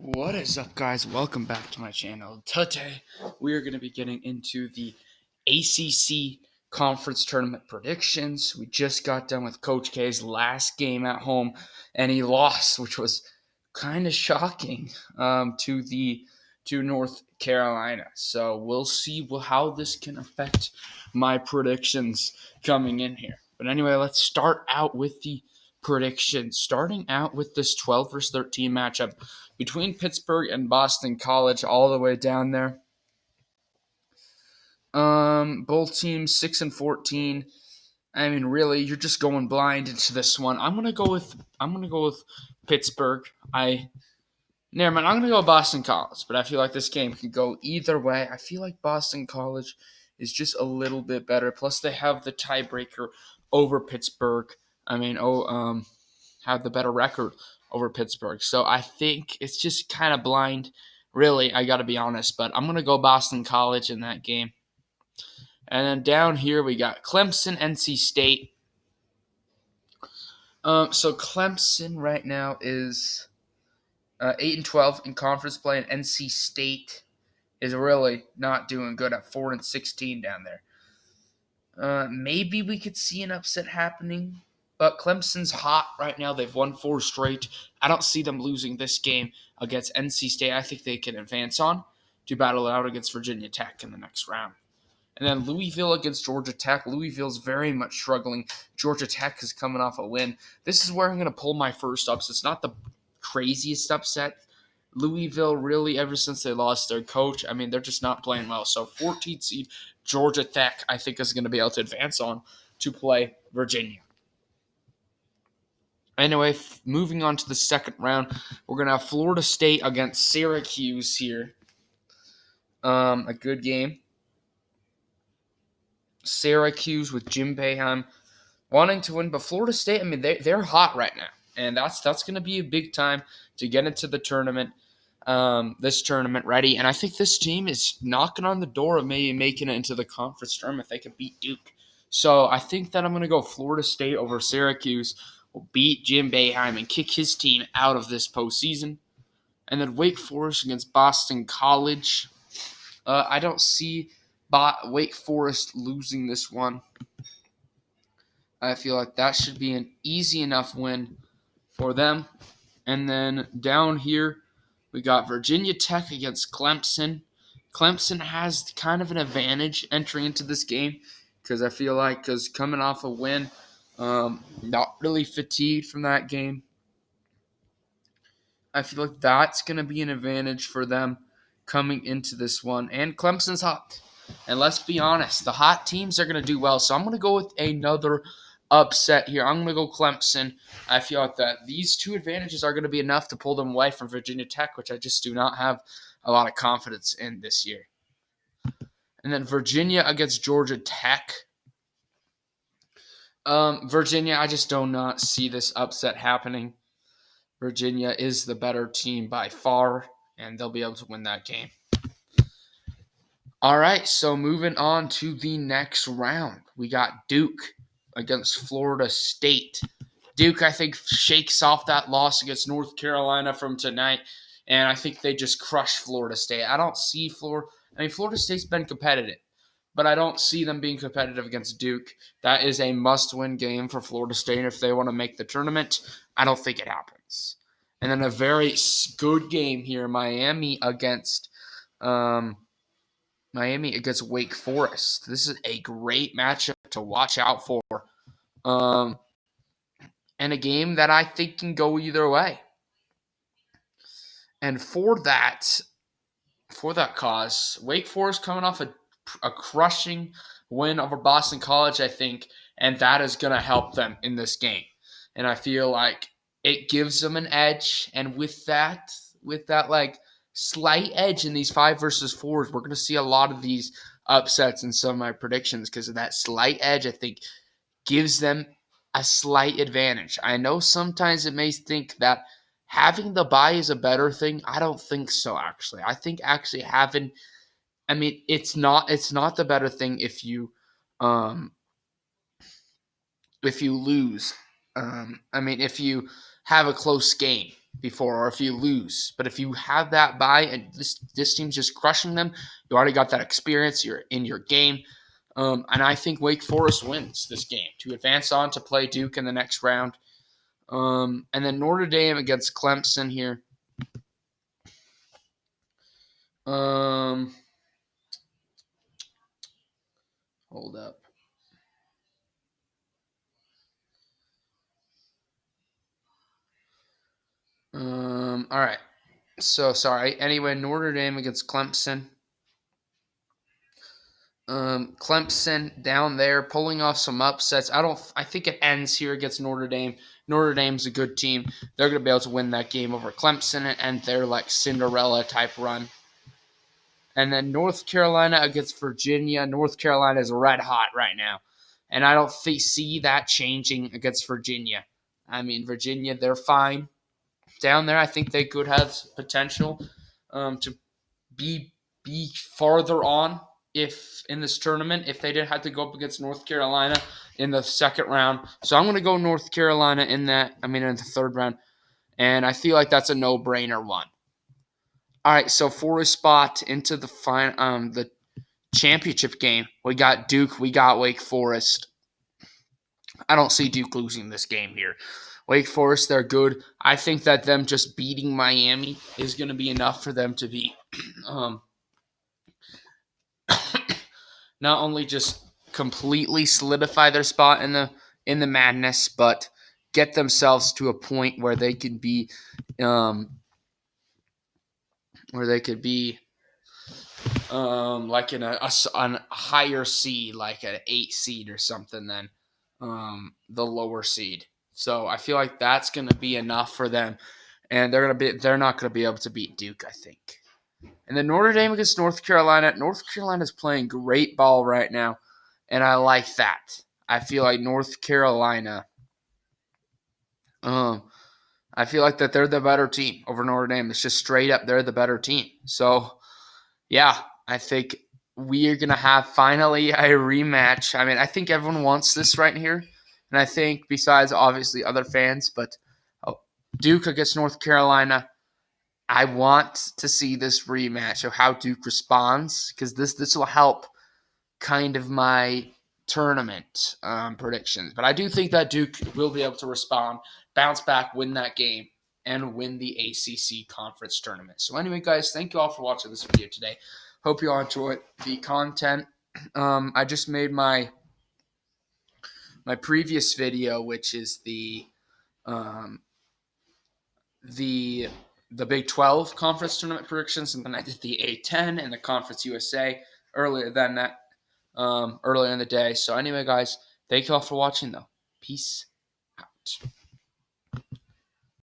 What is up, guys? Welcome back to my channel. Today, we are going to be getting into the ACC Conference Tournament Predictions. We just got done with Coach K's last game at home, and he lost, which was kind of shocking to North Carolina. So we'll see how this can affect my predictions coming in here. But anyway, let's start out with the predictions. Starting out with this 12 versus 13 matchup between Pittsburgh and Boston College, all the way down there. Both teams 6 and 14. I mean, really, you're just going blind into this one. I'm gonna go with Pittsburgh. Never mind. I'm gonna go Boston College, but I feel like this game could go either way. I feel like Boston College is just a little bit better. Plus, they have the tiebreaker over Pittsburgh. Have the better record over Pittsburgh. So I think it's just kind of blind. Really, I got to be honest, but I'm going to go Boston College in that game. And then down here, we got Clemson NC State. So Clemson right now is 8 and 12 in conference play, and NC State is really not doing good at 4 and 16 down there. Maybe we could see an upset happening, but Clemson's hot right now. They've won 4 straight. I don't see them losing this game against NC State. I think they can advance on to battle it out against Virginia Tech in the next round. And then Louisville against Georgia Tech. Louisville's very much struggling. Georgia Tech is coming off a win. This is where I'm going to pull my first upset. It's not the craziest upset. Louisville, really, ever since they lost their coach, I mean, they're just not playing well. So 14th seed Georgia Tech, I think, is going to be able to advance on to play Virginia. Anyway, moving on to the second round, we're going to have Florida State against Syracuse here. A good game. Syracuse with Jim Boeheim wanting to win, but Florida State, I mean, they're hot right now, and that's going to be a big time to get into the tournament, this tournament ready. And I think this team is knocking on the door of maybe making it into the conference tournament if they can beat Duke. So I think that I'm going to go Florida State over Syracuse. Will beat Jim Boeheim and kick his team out of this postseason. And then Wake Forest against Boston College. I don't see Wake Forest losing this one. I feel like that should be an easy enough win for them. And then down here, we got Virginia Tech against Clemson. Clemson has kind of an advantage entering into this game because I feel like coming off a win, not really fatigued from that game. I feel like that's going to be an advantage for them coming into this one. And Clemson's hot. And let's be honest, the hot teams are going to do well. So I'm going to go with another upset here. I'm going to go Clemson. I feel like that these two advantages are going to be enough to pull them away from Virginia Tech, which I just do not have a lot of confidence in this year. And then Virginia against Georgia Tech. Virginia, I just do not see this upset happening. Virginia is the better team by far, and they'll be able to win that game. All right, so moving on to the next round. We got Duke against Florida State. Duke, I think, shakes off that loss against North Carolina from tonight, and I think they just crush Florida State. I don't see Florida State's been competitive, but I don't see them being competitive against Duke. That is a must-win game for Florida State if they want to make the tournament. I don't think it happens. And then a very good game here, Miami against Wake Forest. This is a great matchup to watch out for. And a game that I think can go either way. And for that cause, Wake Forest coming off a crushing win over Boston College, I think, and that is going to help them in this game. And I feel like it gives them an edge, and with that like slight edge in these 5 versus 4s, we're going to see a lot of these upsets in some of my predictions because of that slight edge. I think gives them a slight advantage. I know sometimes it may think that having the bye is a better thing. I don't think so, actually. I think actually it's not the better thing if you lose. If you have a close game. before, or if you lose. But if you have that bye and this team's just crushing them, you already got that experience. You're in your game. And I think Wake Forest wins this game to advance on to play Duke in the next round. And then Notre Dame against Clemson here. Hold up. All right. So sorry. Anyway, Notre Dame against Clemson. Clemson down there pulling off some upsets. I think it ends here against Notre Dame. Notre Dame's a good team. They're going to be able to win that game over Clemson and end their like Cinderella type run. And then North Carolina against Virginia. North Carolina is red hot right now. And I don't see that changing against Virginia. I mean, Virginia, they're fine down there. I think they could have potential to be farther on if in this tournament if they did have to go up against North Carolina in the second round. So I'm going to go North Carolina in the third round. And I feel like that's a no-brainer one. All right, so for a spot into the championship game, we got Duke, we got Wake Forest. I don't see Duke losing this game here. Wake Forest, they're good. I think that them just beating Miami is going to be enough for them to be not only just completely solidify their spot in the madness, but get themselves to a point where they could be like in a higher seed, like an 8 seed or something than the lower seed. So I feel like that's going to be enough for them, and they're not going to be able to beat Duke, I think. And then Notre Dame against North Carolina. North Carolina's playing great ball right now, and I like that. I feel like North Carolina. I feel like that they're the better team over Notre Dame. It's just straight up, they're the better team. So, yeah, I think we are going to have finally a rematch. I mean, I think everyone wants this right here. And I think besides obviously other fans, but Duke against North Carolina, I want to see this rematch of how Duke responds because this will help kind of my tournament predictions. But I do think that Duke will be able to respond, bounce back, win that game, and win the ACC Conference Tournament. So anyway, guys, thank you all for watching this video today. Hope you all enjoyed the content. I just made my previous video, which is the Big 12 Conference Tournament predictions, and then I did the A10 and the Conference USA earlier than that, earlier in the day. So anyway, guys, thank you all for watching, though. Peace out.